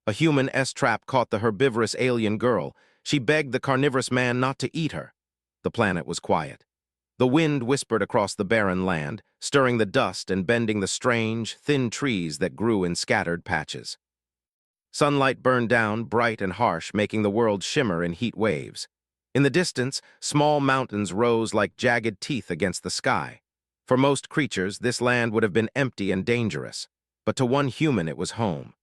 A human S-trap caught the herbivorous alien girl. She begged the carnivorous man not to eat her. The planet was quiet. The wind whispered across the barren land, stirring the dust and bending the strange, thin trees that grew in scattered patches. Sunlight burned down, bright and harsh, making the world shimmer in heat waves. In the distance, small mountains rose like jagged teeth against the sky. For most creatures, this land would have been empty and dangerous, but to one human it was home.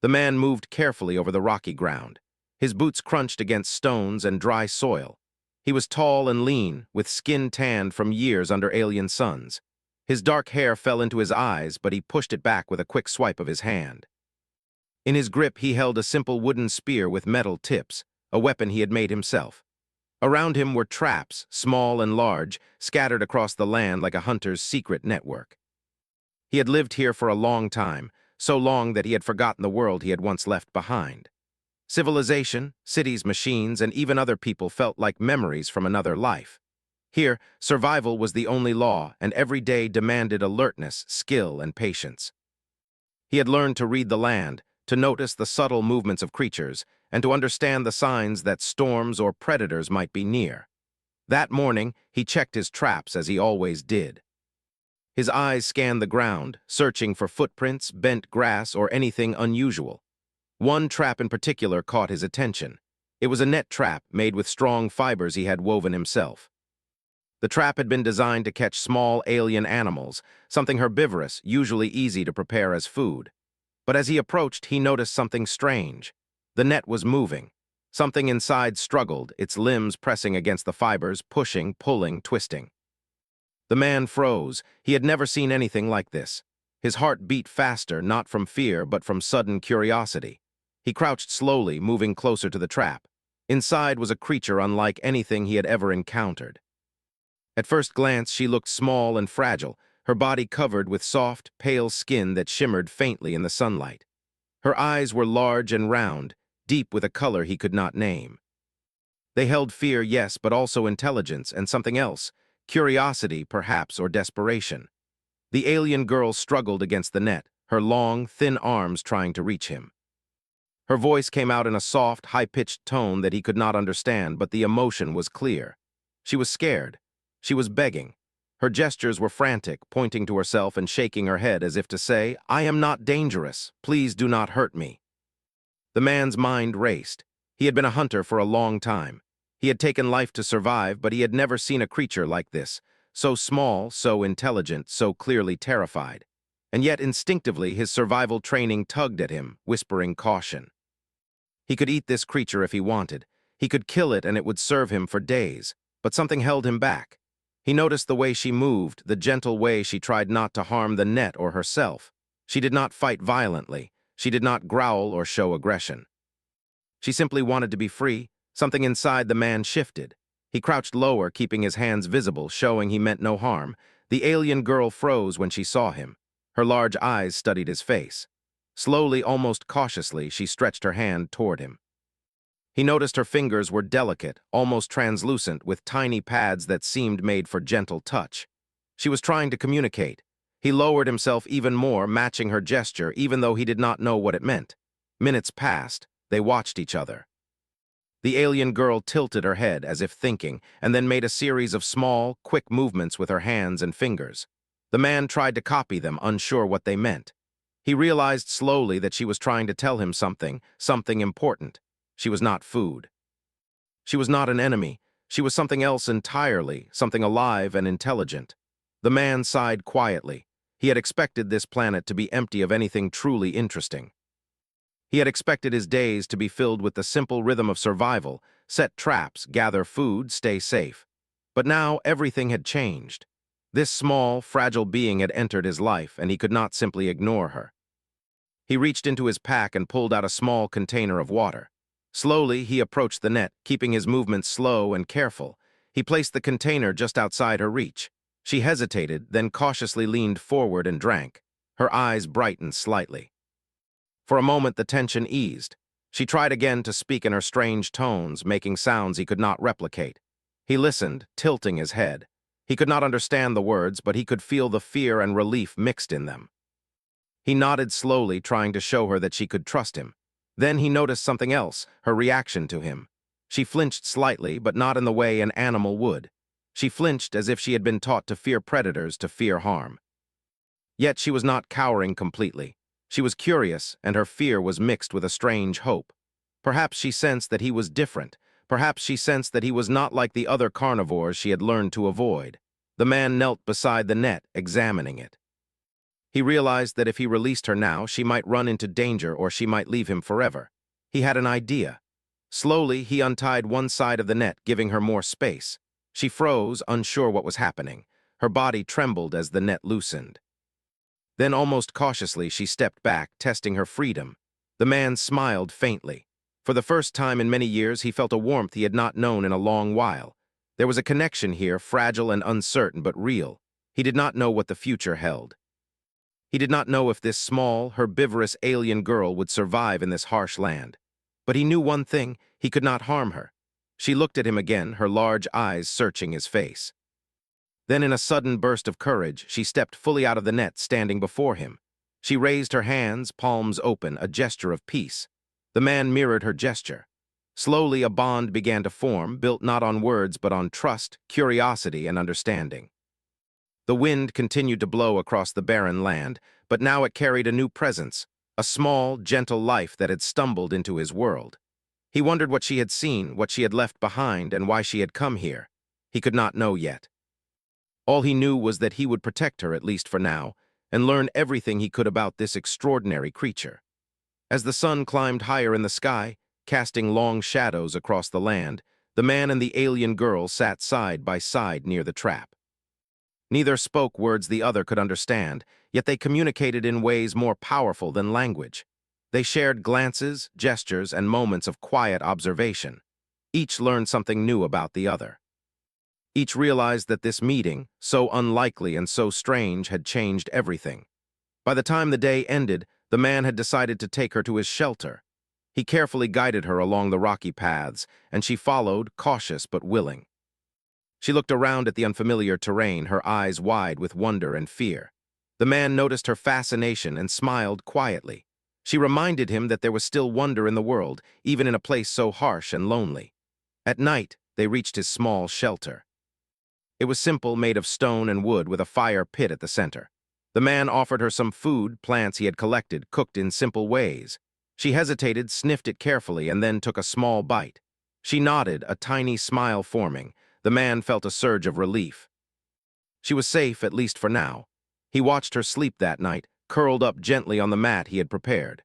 The man moved carefully over the rocky ground. His boots crunched against stones and dry soil. He was tall and lean, with skin tanned from years under alien suns. His dark hair fell into his eyes, but he pushed it back with a quick swipe of his hand. In his grip, he held a simple wooden spear with metal tips, a weapon he had made himself. Around him were traps, small and large, scattered across the land like a hunter's secret network. He had lived here for a long time, so long that he had forgotten the world he had once left behind. Civilization, cities, machines, and even other people felt like memories from another life. Here, survival was the only law, and every day demanded alertness, skill, and patience. He had learned to read the land, to notice the subtle movements of creatures, and to understand the signs that storms or predators might be near. That morning, he checked his traps as he always did. His eyes scanned the ground, searching for footprints, bent grass, or anything unusual. One trap in particular caught his attention. It was a net trap made with strong fibers he had woven himself. The trap had been designed to catch small alien animals, something herbivorous, usually easy to prepare as food. But as he approached, he noticed something strange. The net was moving. Something inside struggled, its limbs pressing against the fibers, pushing, pulling, twisting. The man froze. He had never seen anything like this. His heart beat faster, not from fear, but from sudden curiosity. He crouched slowly, moving closer to the trap. Inside was a creature unlike anything he had ever encountered. At first glance, she looked small and fragile, her body covered with soft, pale skin that shimmered faintly in the sunlight. Her eyes were large and round, deep with a color he could not name. They held fear, yes, but also intelligence and something else, curiosity, perhaps, or desperation. The alien girl struggled against the net, her long, thin arms trying to reach him. Her voice came out in a soft, high-pitched tone that he could not understand, but the emotion was clear. She was scared. She was begging. Her gestures were frantic, pointing to herself and shaking her head as if to say, "I am not dangerous. Please do not hurt me." The man's mind raced. He had been a hunter for a long time. He had taken life to survive, but he had never seen a creature like this, so small, so intelligent, so clearly terrified. And yet instinctively his survival training tugged at him, whispering caution. He could eat this creature if he wanted. He could kill it and it would serve him for days, but something held him back. He noticed the way she moved, the gentle way she tried not to harm the net or herself. She did not fight violently. She did not growl or show aggression. She simply wanted to be free. Something inside the man shifted. He crouched lower, keeping his hands visible, showing he meant no harm. The alien girl froze when she saw him. Her large eyes studied his face. Slowly, almost cautiously, she stretched her hand toward him. He noticed her fingers were delicate, almost translucent, with tiny pads that seemed made for gentle touch. She was trying to communicate. He lowered himself even more, matching her gesture, even though he did not know what it meant. Minutes passed. They watched each other. The alien girl tilted her head as if thinking, and then made a series of small, quick movements with her hands and fingers. The man tried to copy them, unsure what they meant. He realized slowly that she was trying to tell him something important. She was not food. She was not an enemy. She was something else entirely, something alive and intelligent. The man sighed quietly. He had expected this planet to be empty of anything truly interesting. He had expected his days to be filled with the simple rhythm of survival, set traps, gather food, stay safe. But now everything had changed. This small, fragile being had entered his life, and he could not simply ignore her. He reached into his pack and pulled out a small container of water. Slowly, he approached the net, keeping his movements slow and careful. He placed the container just outside her reach. She hesitated, then cautiously leaned forward and drank. Her eyes brightened slightly. For a moment, the tension eased. She tried again to speak in her strange tones, making sounds he could not replicate. He listened, tilting his head. He could not understand the words, but he could feel the fear and relief mixed in them. He nodded slowly, trying to show her that she could trust him. Then he noticed something else, her reaction to him. She flinched slightly, but not in the way an animal would. She flinched as if she had been taught to fear predators, to fear harm. Yet she was not cowering completely. She was curious, and her fear was mixed with a strange hope. Perhaps she sensed that he was different. Perhaps she sensed that he was not like the other carnivores she had learned to avoid. The man knelt beside the net, examining it. He realized that if he released her now, she might run into danger or she might leave him forever. He had an idea. Slowly, he untied one side of the net, giving her more space. She froze, unsure what was happening. Her body trembled as the net loosened. Then, almost cautiously, she stepped back, testing her freedom. The man smiled faintly. For the first time in many years, he felt a warmth he had not known in a long while. There was a connection here, fragile and uncertain, but real. He did not know what the future held. He did not know if this small, herbivorous alien girl would survive in this harsh land. But he knew one thing: he could not harm her. She looked at him again, her large eyes searching his face. Then, in a sudden burst of courage, she stepped fully out of the net, standing before him. She raised her hands, palms open, a gesture of peace. The man mirrored her gesture. Slowly, a bond began to form, built not on words but on trust, curiosity, and understanding. The wind continued to blow across the barren land, but now it carried a new presence, a small, gentle life that had stumbled into his world. He wondered what she had seen, what she had left behind, and why she had come here. He could not know yet. All he knew was that he would protect her, at least for now, and learn everything he could about this extraordinary creature. As the sun climbed higher in the sky, casting long shadows across the land, the man and the alien girl sat side by side near the trap. Neither spoke words the other could understand, yet they communicated in ways more powerful than language. They shared glances, gestures, and moments of quiet observation. Each learned something new about the other. Each realized that this meeting, so unlikely and so strange, had changed everything. By the time the day ended, the man had decided to take her to his shelter. He carefully guided her along the rocky paths, and she followed, cautious but willing. She looked around at the unfamiliar terrain, her eyes wide with wonder and fear. The man noticed her fascination and smiled quietly. She reminded him that there was still wonder in the world, even in a place so harsh and lonely. At night, they reached his small shelter. It was simple, made of stone and wood, with a fire pit at the center. The man offered her some food, plants he had collected, cooked in simple ways. She hesitated, sniffed it carefully, and then took a small bite. She nodded, a tiny smile forming. The man felt a surge of relief. She was safe, at least for now. He watched her sleep that night, curled up gently on the mat he had prepared.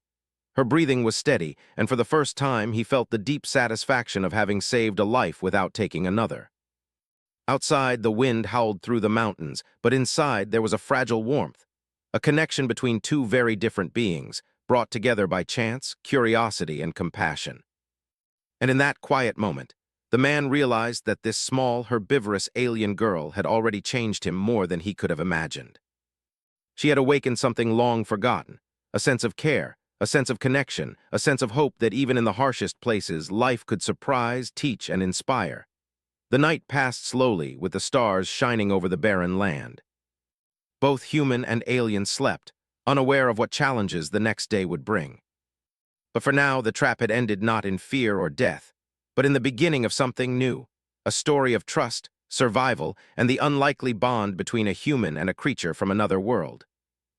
Her breathing was steady, and for the first time he felt the deep satisfaction of having saved a life without taking another. Outside, the wind howled through the mountains, but inside there was a fragile warmth, a connection between two very different beings, brought together by chance, curiosity, and compassion. And in that quiet moment, the man realized that this small, herbivorous alien girl had already changed him more than he could have imagined. She had awakened something long forgotten, a sense of care, a sense of connection, a sense of hope that even in the harshest places, life could surprise, teach, and inspire. The night passed slowly, with the stars shining over the barren land. Both human and alien slept, unaware of what challenges the next day would bring. But for now, the trap had ended not in fear or death, but in the beginning of something new, a story of trust, survival, and the unlikely bond between a human and a creature from another world.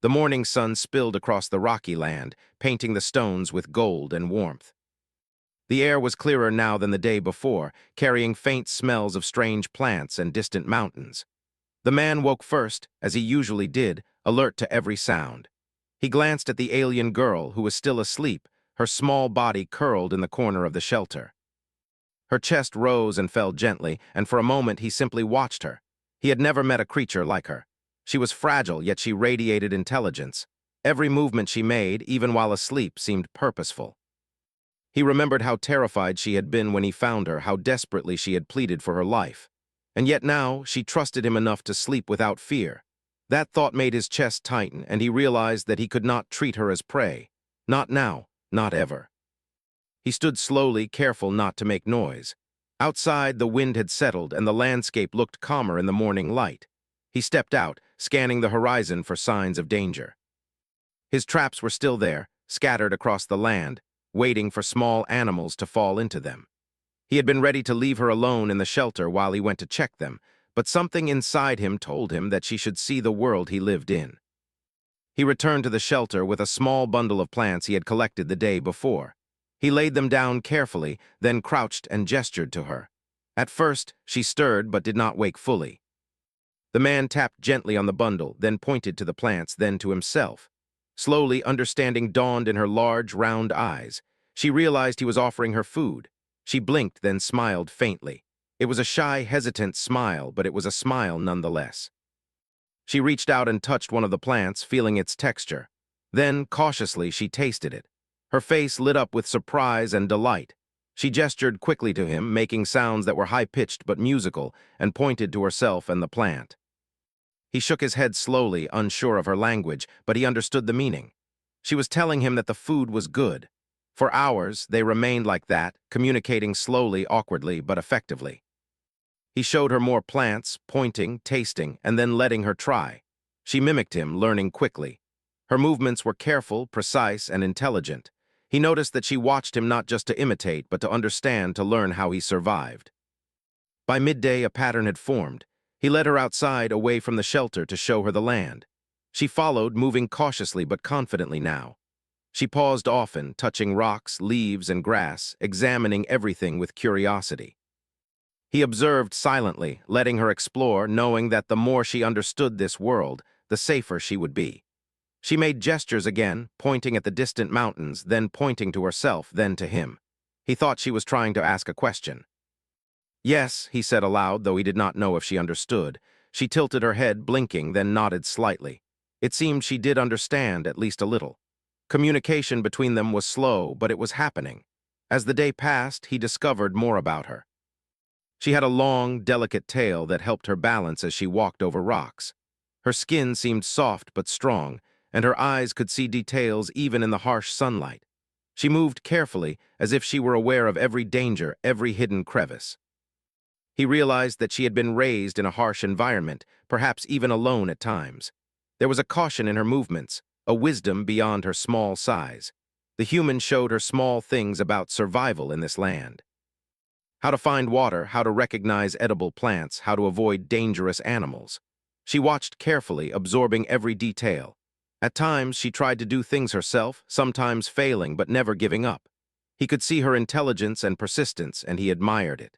The morning sun spilled across the rocky land, painting the stones with gold and warmth. The air was clearer now than the day before, carrying faint smells of strange plants and distant mountains. The man woke first, as he usually did, alert to every sound. He glanced at the alien girl, who was still asleep, her small body curled in the corner of the shelter. Her chest rose and fell gently, and for a moment he simply watched her. He had never met a creature like her. She was fragile, yet she radiated intelligence. Every movement she made, even while asleep, seemed purposeful. He remembered how terrified she had been when he found her, how desperately she had pleaded for her life. And yet now, she trusted him enough to sleep without fear. That thought made his chest tighten, and he realized that he could not treat her as prey. Not now, not ever. He stood slowly, careful not to make noise. Outside, the wind had settled, and the landscape looked calmer in the morning light. He stepped out, scanning the horizon for signs of danger. His traps were still there, scattered across the land, waiting for small animals to fall into them. He had been ready to leave her alone in the shelter while he went to check them, but something inside him told him that she should see the world he lived in. He returned to the shelter with a small bundle of plants he had collected the day before. He laid them down carefully, then crouched and gestured to her. At first, she stirred but did not wake fully. The man tapped gently on the bundle, then pointed to the plants, then to himself. Slowly, understanding dawned in her large, round eyes. She realized he was offering her food. She blinked, then smiled faintly. It was a shy, hesitant smile, but it was a smile nonetheless. She reached out and touched one of the plants, feeling its texture. Then, cautiously, she tasted it. Her face lit up with surprise and delight. She gestured quickly to him, making sounds that were high-pitched but musical, and pointed to herself and the plant. He shook his head slowly, unsure of her language, but he understood the meaning. She was telling him that the food was good. For hours, they remained like that, communicating slowly, awkwardly, but effectively. He showed her more plants, pointing, tasting, and then letting her try. She mimicked him, learning quickly. Her movements were careful, precise, and intelligent. He noticed that she watched him not just to imitate, but to understand, to learn how he survived. By midday, a pattern had formed. He led her outside, away from the shelter, to show her the land. She followed, moving cautiously but confidently now. She paused often, touching rocks, leaves, and grass, examining everything with curiosity. He observed silently, letting her explore, knowing that the more she understood this world, the safer she would be. She made gestures again, pointing at the distant mountains, then pointing to herself, then to him. He thought she was trying to ask a question. "Yes," he said aloud, though he did not know if she understood. She tilted her head, blinking, then nodded slightly. It seemed she did understand, at least a little. Communication between them was slow, but it was happening. As the day passed, he discovered more about her. She had a long, delicate tail that helped her balance as she walked over rocks. Her skin seemed soft but strong, and her eyes could see details even in the harsh sunlight. She moved carefully, as if she were aware of every danger, every hidden crevice. He realized that she had been raised in a harsh environment, perhaps even alone at times. There was a caution in her movements, a wisdom beyond her small size. The human showed her small things about survival in this land. How to find water, how to recognize edible plants, how to avoid dangerous animals. She watched carefully, absorbing every detail. At times, she tried to do things herself, sometimes failing but never giving up. He could see her intelligence and persistence, and he admired it.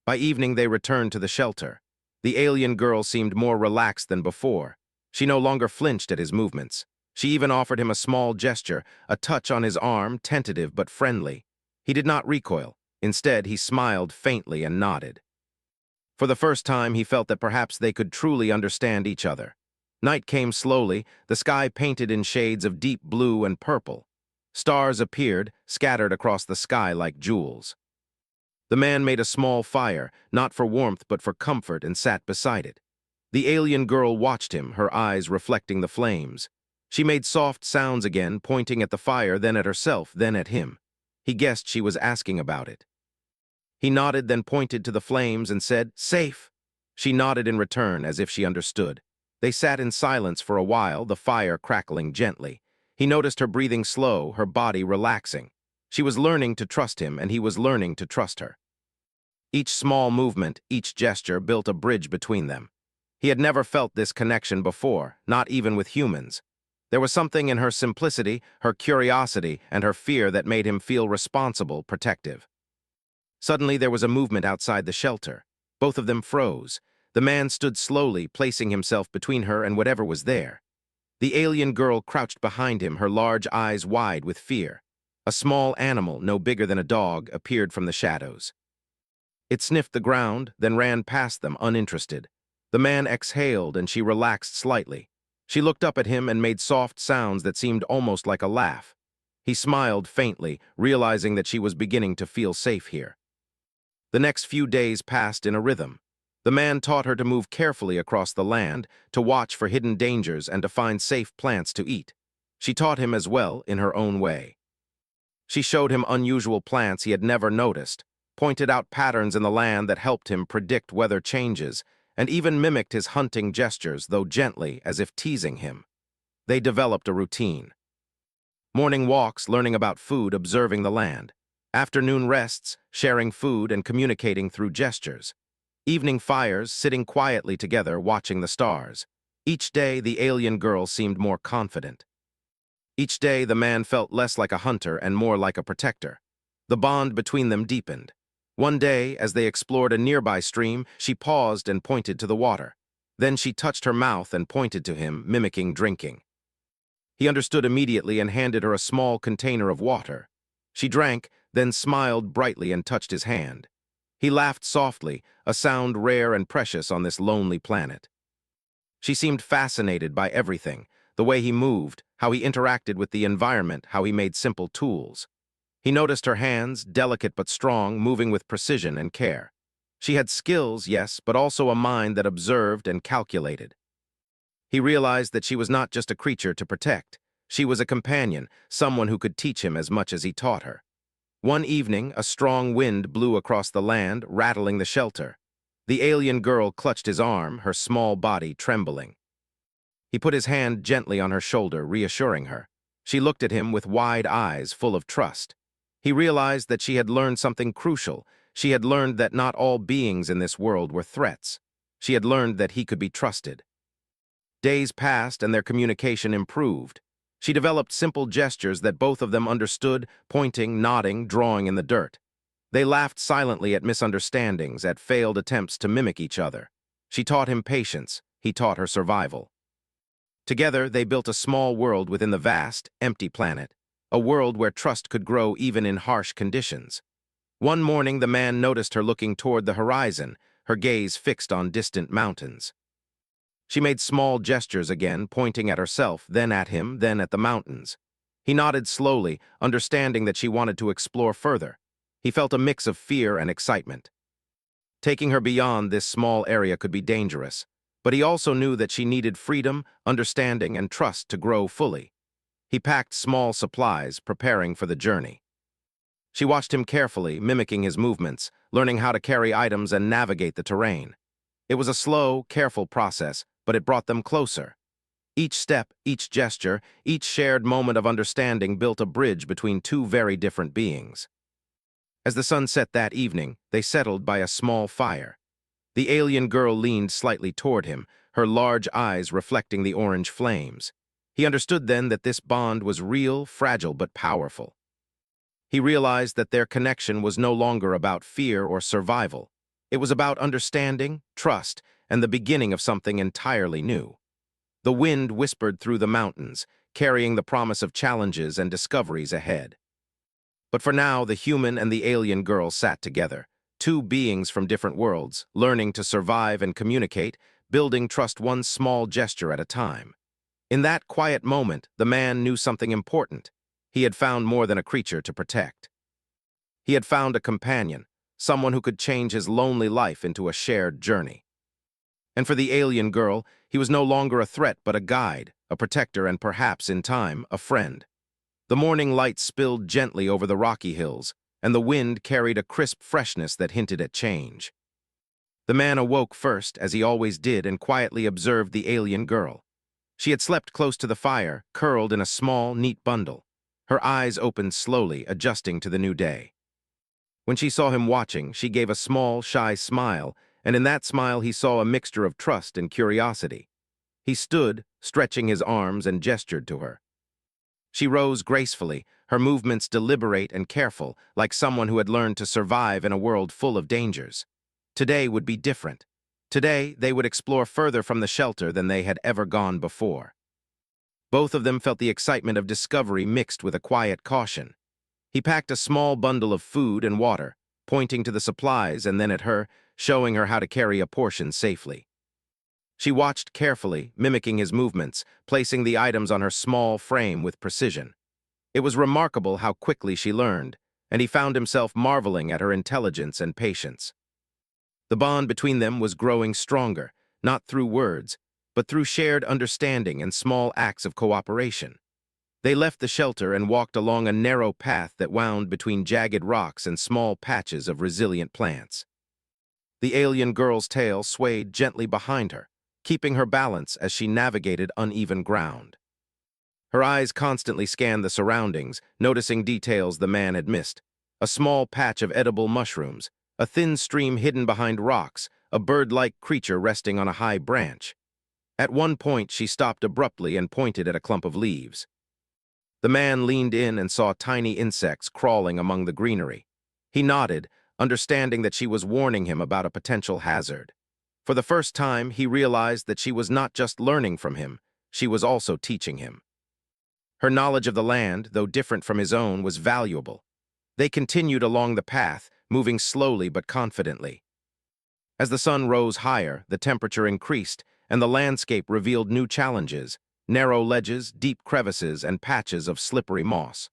By evening, they returned to the shelter. The alien girl seemed more relaxed than before. She no longer flinched at his movements. She even offered him a small gesture, a touch on his arm, tentative but friendly. He did not recoil. Instead, he smiled faintly and nodded. For the first time, he felt that perhaps they could truly understand each other. Night came slowly, the sky painted in shades of deep blue and purple. Stars appeared, scattered across the sky like jewels. The man made a small fire, not for warmth but for comfort, and sat beside it. The alien girl watched him, her eyes reflecting the flames. She made soft sounds again, pointing at the fire, then at herself, then at him. He guessed she was asking about it. He nodded, then pointed to the flames and said, "Safe." She nodded in return, as if she understood. They sat in silence for a while, the fire crackling gently. He noticed her breathing slow, her body relaxing. She was learning to trust him, and he was learning to trust her. Each small movement, each gesture built a bridge between them. He had never felt this connection before, not even with humans. There was something in her simplicity, her curiosity, and her fear that made him feel responsible, protective. Suddenly, there was a movement outside the shelter. Both of them froze. The man stood slowly, placing himself between her and whatever was there. The alien girl crouched behind him, her large eyes wide with fear. A small animal, no bigger than a dog, appeared from the shadows. It sniffed the ground, then ran past them, uninterested. The man exhaled, and she relaxed slightly. She looked up at him and made soft sounds that seemed almost like a laugh. He smiled faintly, realizing that she was beginning to feel safe here. The next few days passed in a rhythm. The man taught her to move carefully across the land, to watch for hidden dangers, and to find safe plants to eat. She taught him as well, in her own way. She showed him unusual plants he had never noticed, pointed out patterns in the land that helped him predict weather changes, and even mimicked his hunting gestures, though gently, as if teasing him. They developed a routine. Morning walks, learning about food, observing the land. Afternoon rests, sharing food and communicating through gestures. Evening fires, sitting quietly together, watching the stars. Each day, the alien girl seemed more confident. Each day, the man felt less like a hunter and more like a protector. The bond between them deepened. One day, as they explored a nearby stream, she paused and pointed to the water. Then she touched her mouth and pointed to him, mimicking drinking. He understood immediately and handed her a small container of water. She drank, then smiled brightly and touched his hand. He laughed softly, a sound rare and precious on this lonely planet. She seemed fascinated by everything, the way he moved, how he interacted with the environment, how he made simple tools. He noticed her hands, delicate but strong, moving with precision and care. She had skills, yes, but also a mind that observed and calculated. He realized that she was not just a creature to protect. She was a companion, someone who could teach him as much as he taught her. One evening, a strong wind blew across the land, rattling the shelter. The alien girl clutched his arm, her small body trembling. He put his hand gently on her shoulder, reassuring her. She looked at him with wide eyes full of trust. He realized that she had learned something crucial. She had learned that not all beings in this world were threats. She had learned that he could be trusted. Days passed and their communication improved. She developed simple gestures that both of them understood, pointing, nodding, drawing in the dirt. They laughed silently at misunderstandings, at failed attempts to mimic each other. She taught him patience, he taught her survival. Together, they built a small world within the vast, empty planet, a world where trust could grow even in harsh conditions. One morning, the man noticed her looking toward the horizon, her gaze fixed on distant mountains. She made small gestures again, pointing at herself, then at him, then at the mountains. He nodded slowly, understanding that she wanted to explore further. He felt a mix of fear and excitement. Taking her beyond this small area could be dangerous, but he also knew that she needed freedom, understanding, and trust to grow fully. He packed small supplies, preparing for the journey. She watched him carefully, mimicking his movements, learning how to carry items and navigate the terrain. It was a slow, careful process, but it brought them closer. Each step, each gesture, each shared moment of understanding built a bridge between two very different beings. As the sun set that evening, they settled by a small fire. The alien girl leaned slightly toward him, her large eyes reflecting the orange flames. He understood then that this bond was real, fragile, but powerful. He realized that their connection was no longer about fear or survival. It was about understanding, trust, and the beginning of something entirely new. The wind whispered through the mountains, carrying the promise of challenges and discoveries ahead. But for now, the human and the alien girl sat together, two beings from different worlds, learning to survive and communicate, building trust one small gesture at a time. In that quiet moment, the man knew something important. He had found more than a creature to protect. He had found a companion, someone who could change his lonely life into a shared journey. And for the alien girl, he was no longer a threat but a guide, a protector, and perhaps, in time, a friend. The morning light spilled gently over the rocky hills, and the wind carried a crisp freshness that hinted at change. The man awoke first, as he always did, and quietly observed the alien girl. She had slept close to the fire, curled in a small, neat bundle. Her eyes opened slowly, adjusting to the new day. When she saw him watching, she gave a small, shy smile, and in that smile he saw a mixture of trust and curiosity. He stood, stretching his arms, and gestured to her. She rose gracefully, her movements deliberate and careful, like someone who had learned to survive in a world full of dangers. Today would be different. Today, they would explore further from the shelter than they had ever gone before. Both of them felt the excitement of discovery mixed with a quiet caution. He packed a small bundle of food and water, pointing to the supplies and then at her, showing her how to carry a portion safely. She watched carefully, mimicking his movements, placing the items on her small frame with precision. It was remarkable how quickly she learned, and he found himself marveling at her intelligence and patience. The bond between them was growing stronger, not through words, but through shared understanding and small acts of cooperation. They left the shelter and walked along a narrow path that wound between jagged rocks and small patches of resilient plants. The alien girl's tail swayed gently behind her, keeping her balance as she navigated uneven ground. Her eyes constantly scanned the surroundings, noticing details the man had missed. A small patch of edible mushrooms, a thin stream hidden behind rocks, a bird-like creature resting on a high branch. At one point, she stopped abruptly and pointed at a clump of leaves. The man leaned in and saw tiny insects crawling among the greenery. He nodded, understanding that she was warning him about a potential hazard. For the first time, he realized that she was not just learning from him, she was also teaching him. Her knowledge of the land, though different from his own, was valuable. They continued along the path, moving slowly but confidently. As the sun rose higher, the temperature increased, and the landscape revealed new challenges: narrow ledges, deep crevices, and patches of slippery moss.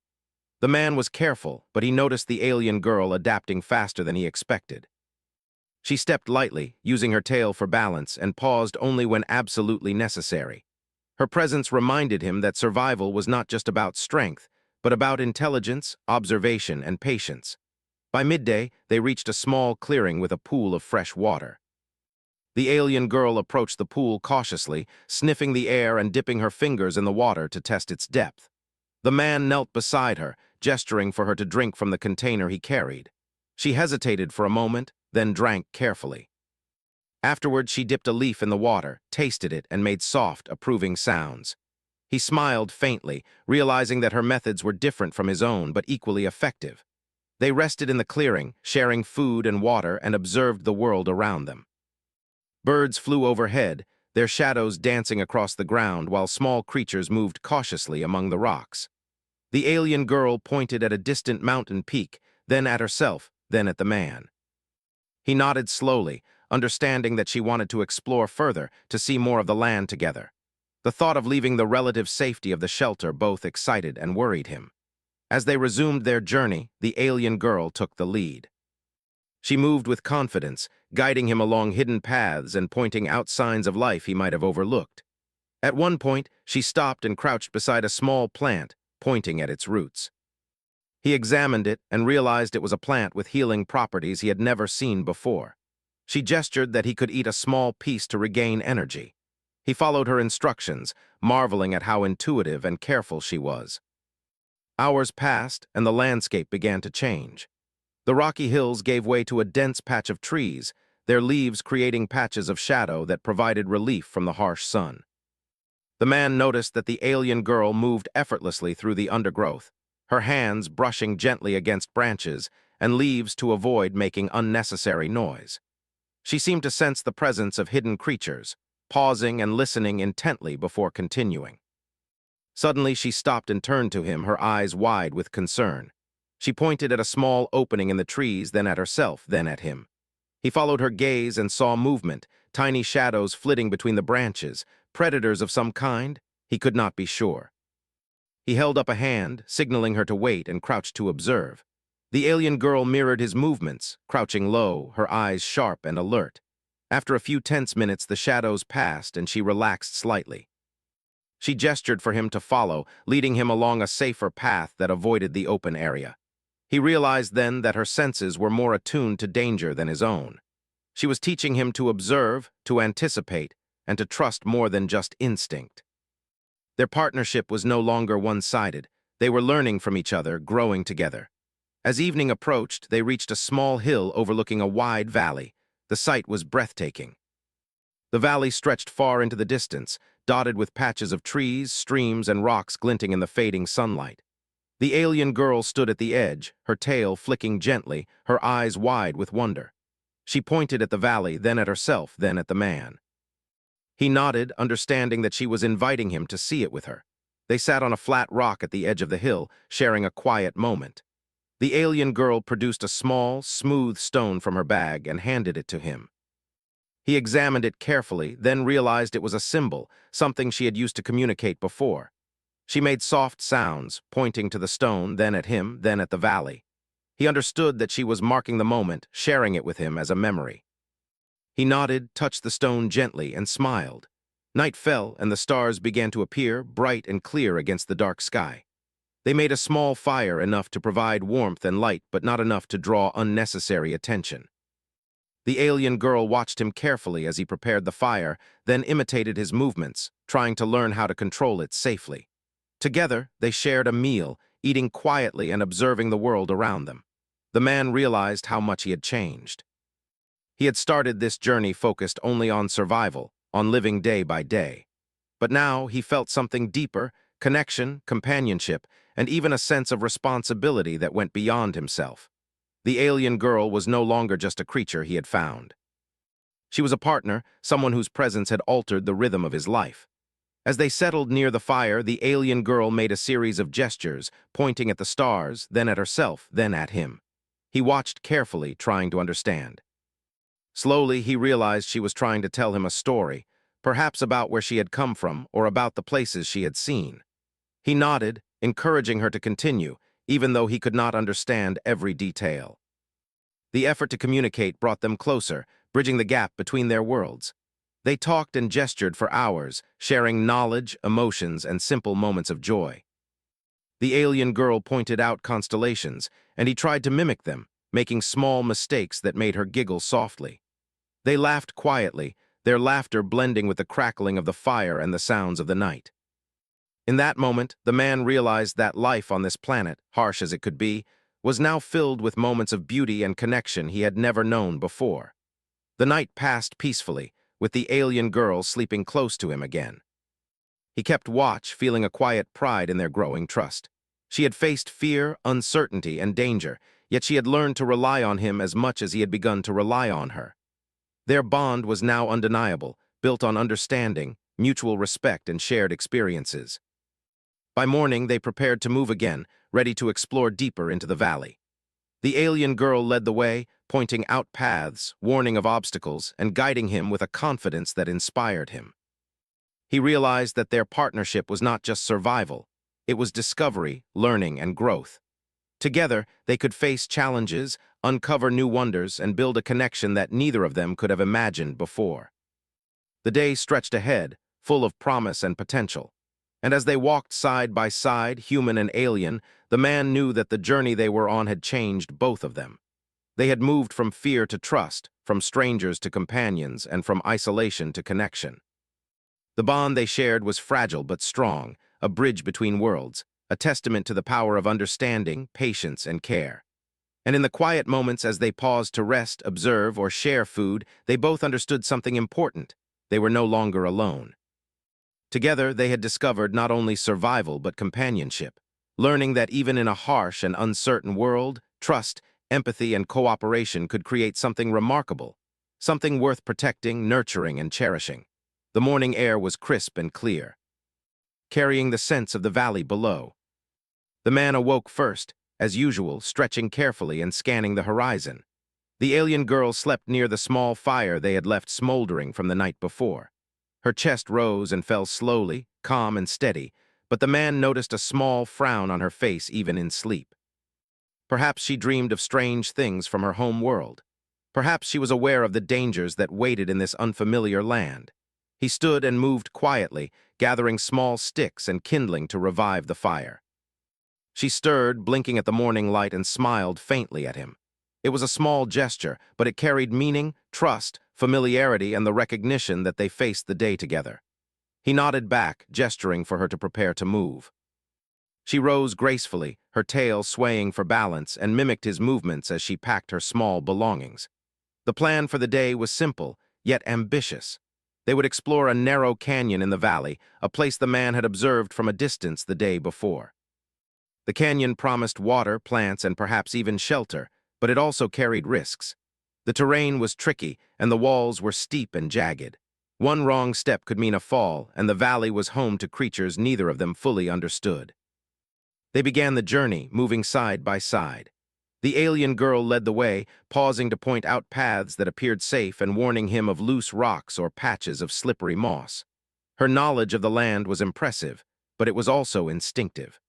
The man was careful, but he noticed the alien girl adapting faster than he expected. She stepped lightly, using her tail for balance, and paused only when absolutely necessary. Her presence reminded him that survival was not just about strength, but about intelligence, observation, and patience. By midday, they reached a small clearing with a pool of fresh water. The alien girl approached the pool cautiously, sniffing the air and dipping her fingers in the water to test its depth. The man knelt beside her, gesturing for her to drink from the container he carried. She hesitated for a moment, then drank carefully. Afterward, she dipped a leaf in the water, tasted it, and made soft, approving sounds. He smiled faintly, realizing that her methods were different from his own, but equally effective. They rested in the clearing, sharing food and water, and observed the world around them. Birds flew overhead, their shadows dancing across the ground while small creatures moved cautiously among the rocks. The alien girl pointed at a distant mountain peak, then at herself, then at the man. He nodded slowly, understanding that she wanted to explore further, to see more of the land together. The thought of leaving the relative safety of the shelter both excited and worried him. As they resumed their journey, the alien girl took the lead. She moved with confidence, guiding him along hidden paths and pointing out signs of life he might have overlooked. At one point, she stopped and crouched beside a small plant, pointing at its roots. He examined it and realized it was a plant with healing properties he had never seen before. She gestured that he could eat a small piece to regain energy. He followed her instructions, marveling at how intuitive and careful she was. Hours passed, and the landscape began to change. The rocky hills gave way to a dense patch of trees, their leaves creating patches of shadow that provided relief from the harsh sun. The man noticed that the alien girl moved effortlessly through the undergrowth, her hands brushing gently against branches and leaves to avoid making unnecessary noise. She seemed to sense the presence of hidden creatures, pausing and listening intently before continuing. Suddenly, she stopped and turned to him, her eyes wide with concern. She pointed at a small opening in the trees, then at herself, then at him. He followed her gaze and saw movement, tiny shadows flitting between the branches, predators of some kind. He could not be sure. He held up a hand, signaling her to wait, and crouched to observe. The alien girl mirrored his movements, crouching low, her eyes sharp and alert. After a few tense minutes, the shadows passed and she relaxed slightly. She gestured for him to follow, leading him along a safer path that avoided the open area. He realized then that her senses were more attuned to danger than his own. She was teaching him to observe, to anticipate, and to trust more than just instinct. Their partnership was no longer one-sided. They were learning from each other, growing together. As evening approached, they reached a small hill overlooking a wide valley. The sight was breathtaking. The valley stretched far into the distance, dotted with patches of trees, streams, and rocks glinting in the fading sunlight. The alien girl stood at the edge, her tail flicking gently, her eyes wide with wonder. She pointed at the valley, then at herself, then at the man. He nodded, understanding that she was inviting him to see it with her. They sat on a flat rock at the edge of the hill, sharing a quiet moment. The alien girl produced a small, smooth stone from her bag and handed it to him. He examined it carefully, then realized it was a symbol, something she had used to communicate before. She made soft sounds, pointing to the stone, then at him, then at the valley. He understood that she was marking the moment, sharing it with him as a memory. He nodded, touched the stone gently, and smiled. Night fell, and the stars began to appear, bright and clear against the dark sky. They made a small fire, enough to provide warmth and light, but not enough to draw unnecessary attention. The alien girl watched him carefully as he prepared the fire, then imitated his movements, trying to learn how to control it safely. Together, they shared a meal, eating quietly and observing the world around them. The man realized how much he had changed. He had started this journey focused only on survival, on living day by day. But now he felt something deeper: connection, companionship, and even a sense of responsibility that went beyond himself. The alien girl was no longer just a creature he had found. She was a partner, someone whose presence had altered the rhythm of his life. As they settled near the fire, the alien girl made a series of gestures, pointing at the stars, then at herself, then at him. He watched carefully, trying to understand. Slowly, he realized she was trying to tell him a story, perhaps about where she had come from or about the places she had seen. He nodded, encouraging her to continue, even though he could not understand every detail. The effort to communicate brought them closer, bridging the gap between their worlds. They talked and gestured for hours, sharing knowledge, emotions, and simple moments of joy. The alien girl pointed out constellations, and he tried to mimic them, making small mistakes that made her giggle softly. They laughed quietly, their laughter blending with the crackling of the fire and the sounds of the night. In that moment, the man realized that life on this planet, harsh as it could be, was now filled with moments of beauty and connection he had never known before. The night passed peacefully, with the alien girl sleeping close to him again. He kept watch, feeling a quiet pride in their growing trust. She had faced fear, uncertainty, and danger, yet she had learned to rely on him as much as he had begun to rely on her. Their bond was now undeniable, built on understanding, mutual respect, and shared experiences. By morning, they prepared to move again, ready to explore deeper into the valley. The alien girl led the way, pointing out paths, warning of obstacles, and guiding him with a confidence that inspired him. He realized that their partnership was not just survival, it was discovery, learning, and growth. Together, they could face challenges, uncover new wonders, and build a connection that neither of them could have imagined before. The day stretched ahead, full of promise and potential. And as they walked side by side, human and alien, the man knew that the journey they were on had changed both of them. They had moved from fear to trust, from strangers to companions, and from isolation to connection. The bond they shared was fragile but strong, a bridge between worlds, a testament to the power of understanding, patience, and care. And in the quiet moments as they paused to rest, observe, or share food, they both understood something important: they were no longer alone. Together, they had discovered not only survival but companionship, learning that even in a harsh and uncertain world, trust, empathy, and cooperation could create something remarkable, something worth protecting, nurturing, and cherishing. The morning air was crisp and clear, carrying the scents of the valley below. The man awoke first, as usual, stretching carefully and scanning the horizon. The alien girl slept near the small fire they had left smoldering from the night before. Her chest rose and fell slowly, calm and steady, but the man noticed a small frown on her face even in sleep. Perhaps she dreamed of strange things from her home world. Perhaps she was aware of the dangers that waited in this unfamiliar land. He stood and moved quietly, gathering small sticks and kindling to revive the fire. She stirred, blinking at the morning light, and smiled faintly at him. It was a small gesture, but it carried meaning, trust, familiarity, and the recognition that they faced the day together. He nodded back, gesturing for her to prepare to move. She rose gracefully, her tail swaying for balance, and mimicked his movements as she packed her small belongings. The plan for the day was simple, yet ambitious. They would explore a narrow canyon in the valley, a place the man had observed from a distance the day before. The canyon promised water, plants, and perhaps even shelter, but it also carried risks. The terrain was tricky, and the walls were steep and jagged. One wrong step could mean a fall, and the valley was home to creatures neither of them fully understood. They began the journey, moving side by side. The alien girl led the way, pausing to point out paths that appeared safe and warning him of loose rocks or patches of slippery moss. Her knowledge of the land was impressive, but it was also instinctive.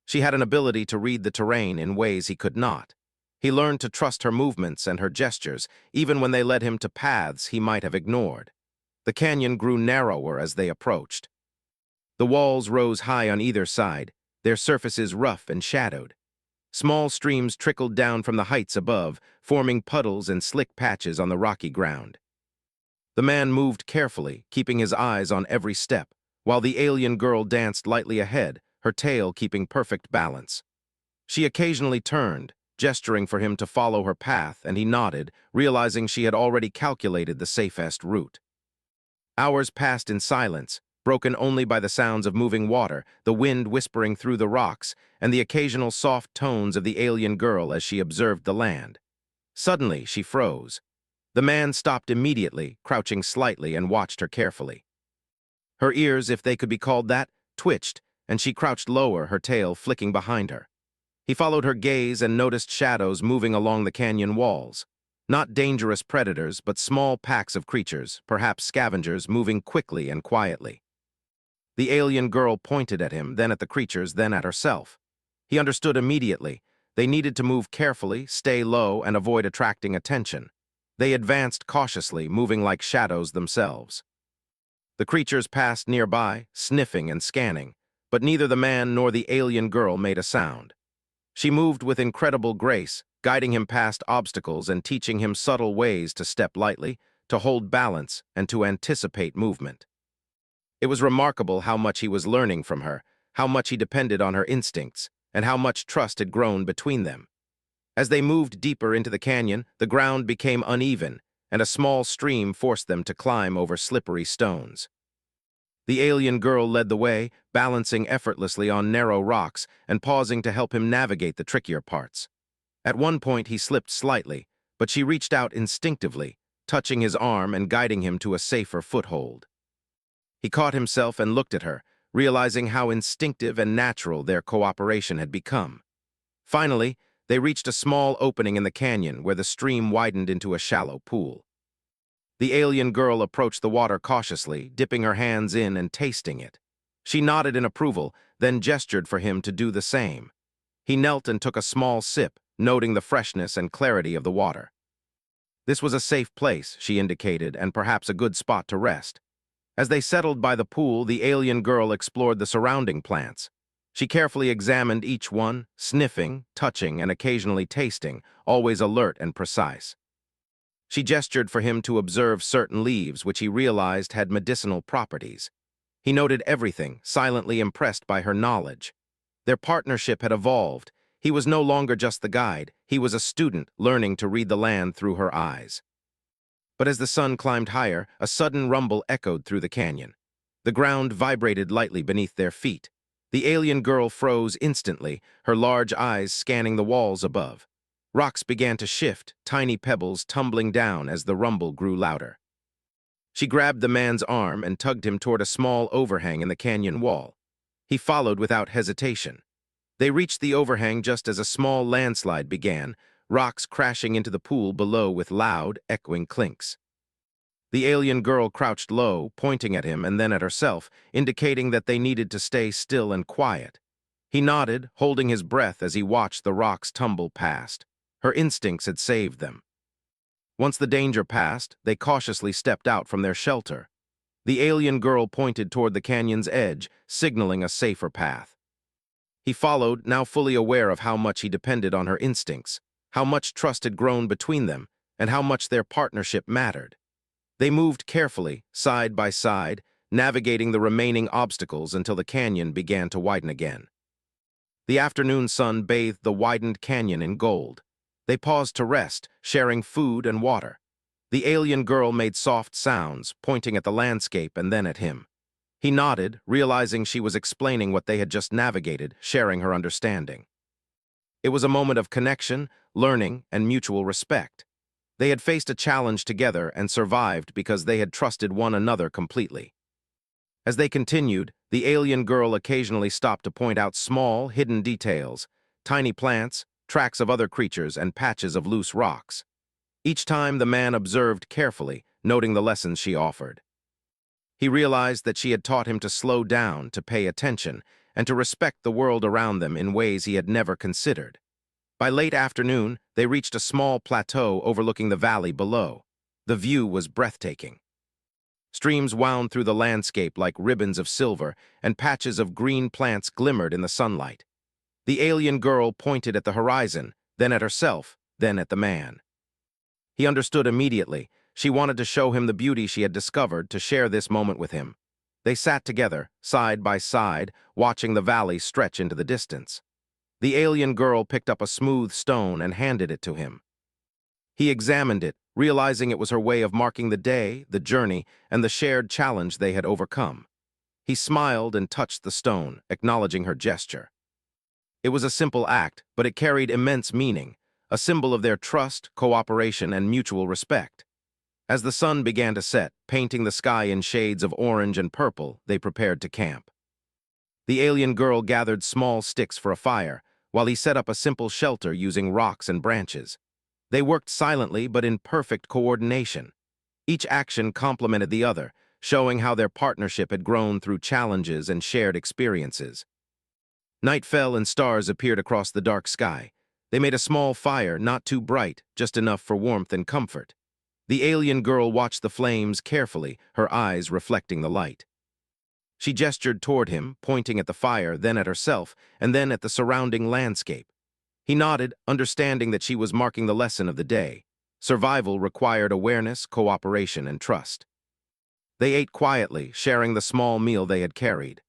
She had an ability to read the terrain in ways he could not. He learned to trust her movements and her gestures, even when they led him to paths he might have ignored. The canyon grew narrower as they approached. The walls rose high on either side, their surfaces rough and shadowed. Small streams trickled down from the heights above, forming puddles and slick patches on the rocky ground. The man moved carefully, keeping his eyes on every step, while the alien girl danced lightly ahead, her tail keeping perfect balance. She occasionally turned, gesturing for him to follow her path, and he nodded, realizing she had already calculated the safest route. Hours passed in silence, broken only by the sounds of moving water, the wind whispering through the rocks, and the occasional soft tones of the alien girl as she observed the land. Suddenly, she froze. The man stopped immediately, crouching slightly, and watched her carefully. Her ears, if they could be called that, twitched, and she crouched lower, her tail flicking behind her. He followed her gaze and noticed shadows moving along the canyon walls. Not dangerous predators, but small packs of creatures, perhaps scavengers, moving quickly and quietly. The alien girl pointed at him, then at the creatures, then at herself. He understood immediately. They needed to move carefully, stay low, and avoid attracting attention. They advanced cautiously, moving like shadows themselves. The creatures passed nearby, sniffing and scanning, but neither the man nor the alien girl made a sound. She moved with incredible grace, guiding him past obstacles and teaching him subtle ways to step lightly, to hold balance, and to anticipate movement. It was remarkable how much he was learning from her, how much he depended on her instincts, and how much trust had grown between them. As they moved deeper into the canyon, the ground became uneven, and a small stream forced them to climb over slippery stones. The alien girl led the way, balancing effortlessly on narrow rocks and pausing to help him navigate the trickier parts. At one point, he slipped slightly, but she reached out instinctively, touching his arm and guiding him to a safer foothold. He caught himself and looked at her, realizing how instinctive and natural their cooperation had become. Finally, they reached a small opening in the canyon where the stream widened into a shallow pool. The alien girl approached the water cautiously, dipping her hands in and tasting it. She nodded in approval, then gestured for him to do the same. He knelt and took a small sip, noting the freshness and clarity of the water. This was a safe place, she indicated, and perhaps a good spot to rest. As they settled by the pool, the alien girl explored the surrounding plants. She carefully examined each one, sniffing, touching, and occasionally tasting, always alert and precise. She gestured for him to observe certain leaves, which he realized had medicinal properties. He noted everything, silently impressed by her knowledge. Their partnership had evolved. He was no longer just the guide. He was a student, learning to read the land through her eyes. But as the sun climbed higher, a sudden rumble echoed through the canyon. The ground vibrated lightly beneath their feet. The alien girl froze instantly, her large eyes scanning the walls above. Rocks began to shift, tiny pebbles tumbling down as the rumble grew louder. She grabbed the man's arm and tugged him toward a small overhang in the canyon wall. He followed without hesitation. They reached the overhang just as a small landslide began, rocks crashing into the pool below with loud, echoing clinks. The alien girl crouched low, pointing at him and then at herself, indicating that they needed to stay still and quiet. He nodded, holding his breath as he watched the rocks tumble past. Her instincts had saved them. Once the danger passed, they cautiously stepped out from their shelter. The alien girl pointed toward the canyon's edge, signaling a safer path. He followed, now fully aware of how much he depended on her instincts, how much trust had grown between them, and how much their partnership mattered. They moved carefully, side by side, navigating the remaining obstacles until the canyon began to widen again. The afternoon sun bathed the widened canyon in gold. They paused to rest, sharing food and water. The alien girl made soft sounds, pointing at the landscape and then at him. He nodded, realizing she was explaining what they had just navigated, sharing her understanding. It was a moment of connection, learning, and mutual respect. They had faced a challenge together and survived because they had trusted one another completely. As they continued, the alien girl occasionally stopped to point out small, hidden details, tiny plants, tracks of other creatures, and patches of loose rocks. Each time the man observed carefully, noting the lessons she offered. He realized that she had taught him to slow down, to pay attention, and to respect the world around them in ways he had never considered. By late afternoon, they reached a small plateau overlooking the valley below. The view was breathtaking. Streams wound through the landscape like ribbons of silver, and patches of green plants glimmered in the sunlight. The alien girl pointed at the horizon, then at herself, then at the man. He understood immediately. She wanted to show him the beauty she had discovered, to share this moment with him. They sat together, side by side, watching the valley stretch into the distance. The alien girl picked up a smooth stone and handed it to him. He examined it, realizing it was her way of marking the day, the journey, and the shared challenge they had overcome. He smiled and touched the stone, acknowledging her gesture. It was a simple act, but it carried immense meaning, a symbol of their trust, cooperation, and mutual respect. As the sun began to set, painting the sky in shades of orange and purple, they prepared to camp. The alien girl gathered small sticks for a fire, while he set up a simple shelter using rocks and branches. They worked silently but in perfect coordination. Each action complemented the other, showing how their partnership had grown through challenges and shared experiences. Night fell and stars appeared across the dark sky. They made a small fire, not too bright, just enough for warmth and comfort. The alien girl watched the flames carefully, her eyes reflecting the light. She gestured toward him, pointing at the fire, then at herself, and then at the surrounding landscape. He nodded, understanding that she was marking the lesson of the day. Survival required awareness, cooperation, and trust. They ate quietly, sharing the small meal they had carried.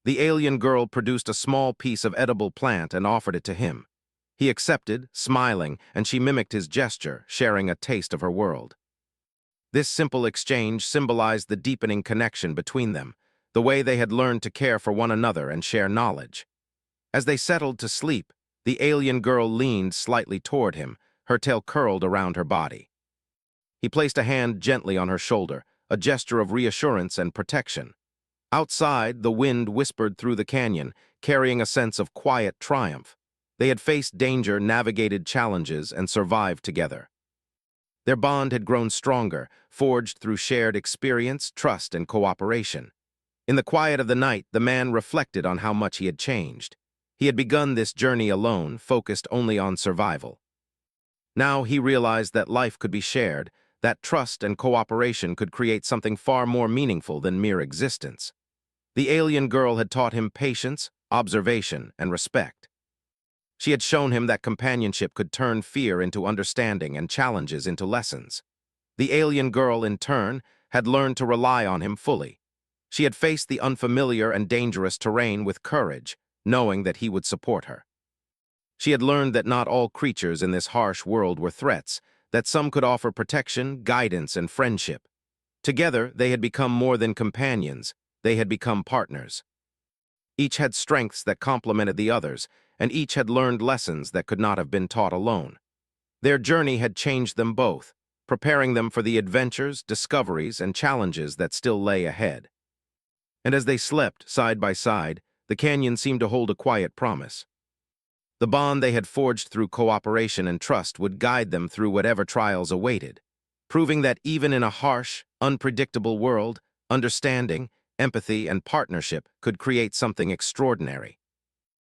The alien girl produced a small piece of edible plant and offered it to him. He accepted, smiling, and she mimicked his gesture, sharing a taste of her world. This simple exchange symbolized the deepening connection between them, the way they had learned to care for one another and share knowledge. As they settled to sleep, the alien girl leaned slightly toward him, her tail curled around her body. He placed a hand gently on her shoulder, a gesture of reassurance and protection. Outside, the wind whispered through the canyon, carrying a sense of quiet triumph. They had faced danger, navigated challenges, and survived together. Their bond had grown stronger, forged through shared experience, trust, and cooperation. In the quiet of the night, the man reflected on how much he had changed. He had begun this journey alone, focused only on survival. Now he realized that life could be shared, that trust and cooperation could create something far more meaningful than mere existence. The alien girl had taught him patience, observation, and respect. She had shown him that companionship could turn fear into understanding and challenges into lessons. The alien girl, in turn, had learned to rely on him fully. She had faced the unfamiliar and dangerous terrain with courage, knowing that he would support her. She had learned that not all creatures in this harsh world were threats, that some could offer protection, guidance, and friendship. Together, they had become more than companions, they had become partners. Each had strengths that complemented the others, and each had learned lessons that could not have been taught alone. Their journey had changed them both, preparing them for the adventures, discoveries, and challenges that still lay ahead. And as they slept, side by side, the canyon seemed to hold a quiet promise. The bond they had forged through cooperation and trust would guide them through whatever trials awaited, proving that even in a harsh, unpredictable world, understanding, empathy, and partnership could create something extraordinary.